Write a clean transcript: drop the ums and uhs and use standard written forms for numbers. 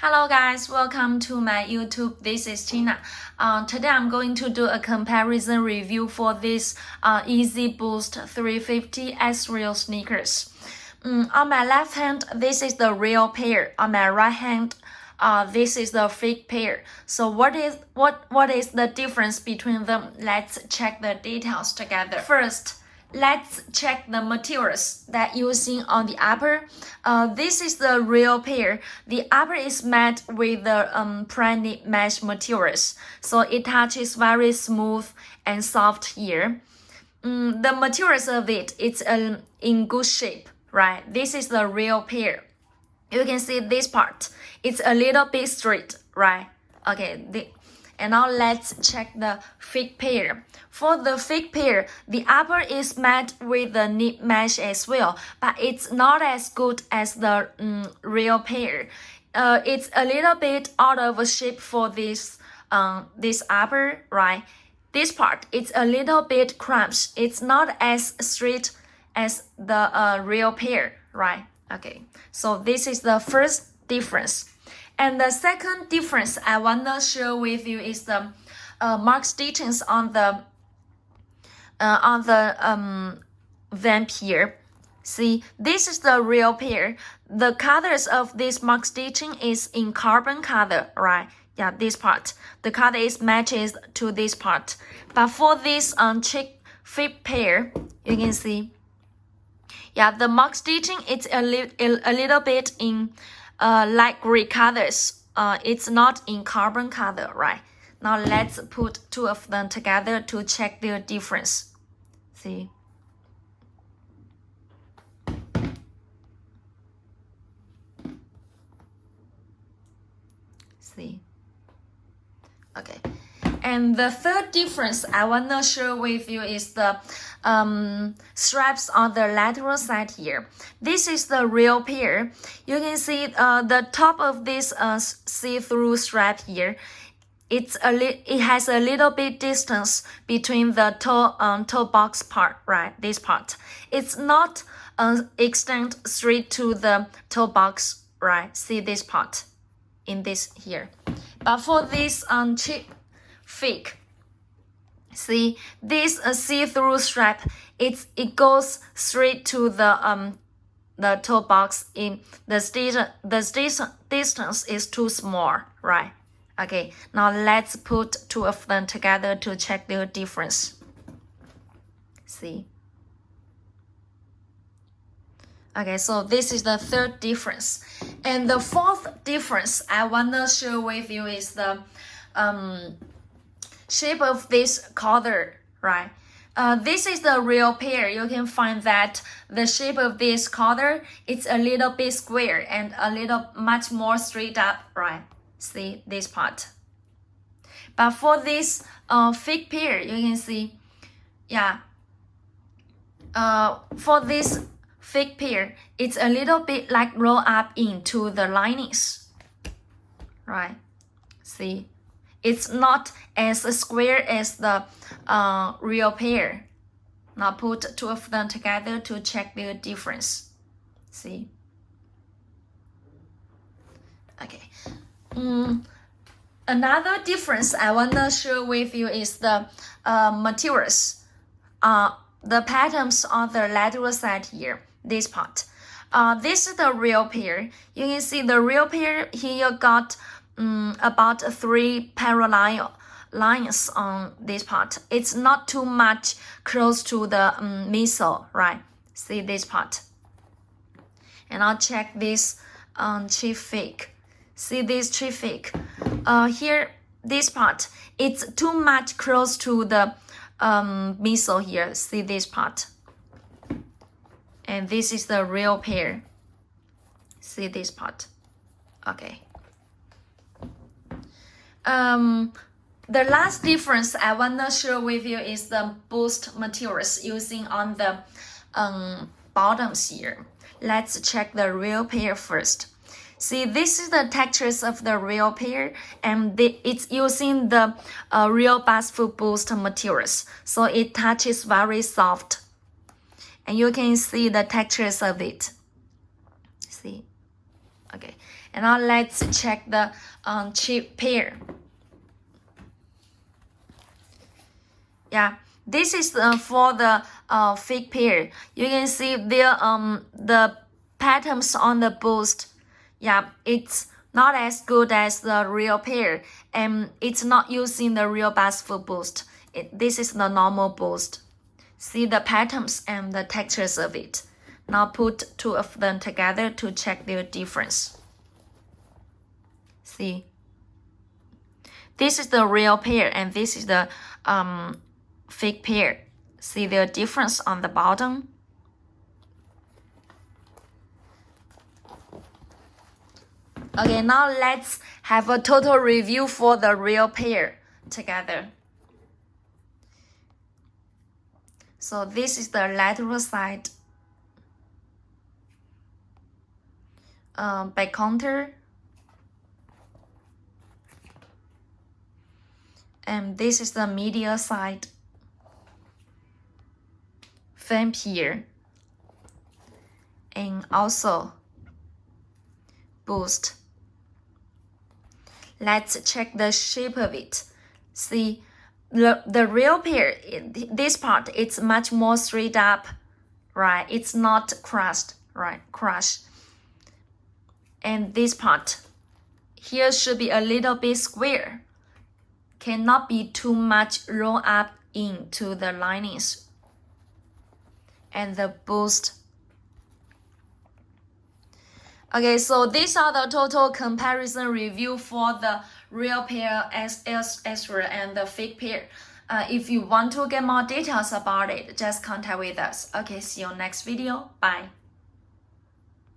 Hello guys, welcome to my YouTube. This is Tina. Today I'm going to do a comparison review for this Yeezy Boost 350 S-Real sneakers. On my left hand, this is the real pair. On my right hand, this is the fake pair. So what is the difference between them? Let's check the details together. First, let's check the materials that using on the upper. This is the real pair. The upper is made with the printed mesh materials, so it touches very smooth and soft here. The materials of it's in good shape, right? This is the real pair. You can see this part. It's a little bit straight, right? Okay. And now let's check the fake pair. For the fake pair, the upper is made with the knit mesh as well, but it's not as good as the real pair. It's a little bit out of shape for this upper, right? This part, it's a little bit crunched. It's not as straight as the real pair, right? Okay, so this is the first difference. And the second difference I want to share with you is the mark stitchings on the Vamp here. See, this is the real pair. The colors of this mark stitching is in carbon color, right? Yeah, this part. The color is matches to this part. But for this check fit pair, you can see, yeah, the mark stitching is a little bit in light gray colors. It's not in carbon color, right? Now let's put two of them together to check their difference. See? See? Okay. And the third difference I want to share with you is the straps on the lateral side here. This is the real pair. You can see the top of this see-through strap here. It has a little bit distance between the toe box part, right? This part. It's not extend straight to the toe box, right? See this part in this here. But for this cheap fake, see this see-through strap, it goes straight to the toe box. In the distance is too small, right? Okay, now let's put two of them together to check their difference. See? Okay, so this is the third difference. And the fourth difference I want to share with you is the shape of this collar, right? This is the real pair. You can find that the shape of this collar, it's a little bit square and much more straight up, right? See this part. But for this fake pair, you can see, yeah, for this fake pair, it's a little bit like roll up into the linings, right? See, it's not as square as the real pair. Now put two of them together to check their difference. See? Okay. Another difference I want to share with you is the materials. The patterns on the lateral side here, this part. This is the real pair. You can see the real pair here got about 3 parallel lines on this part. It's not too much close to the midsole, right? See this part. And I'll check this cheap fake. See this cheap fake. Here, this part, it's too much close to the midsole here. See this part. And this is the real pair. See this part. Okay. The last difference I want to share with you is the boost materials using on the bottoms here. Let's check the real pair first. See, this is the textures of the real pair, and it's using the real Bassfoot Boost materials, so it touches very soft. And you can see the textures of it. See? Okay. And now let's check the cheap pair. Yeah, this is for the fake pair. You can see there the patterns on the boost. Yeah, it's not as good as the real pair, and it's not using the real basketball boost. This is the normal boost. See the patterns and the textures of it. Now put two of them together to check their difference. See, this is the real pair and this is the fake pair. See the difference on the bottom? Okay, now let's have a total review for the real pair together. So this is the lateral side, back counter, and this is the medial side, Vamp here, and also boost. Let's check the shape of it. See, the real pair, this part, it's much more straight up, right? It's not crushed, right? Crushed. And this part here should be a little bit square. Cannot be too much roll up into the linings. And the boost. Okay, so these are the total comparison review for the real pair Ezra and the fake pair. If you want to get more details about it, just contact with us. Okay, see you next video. Bye.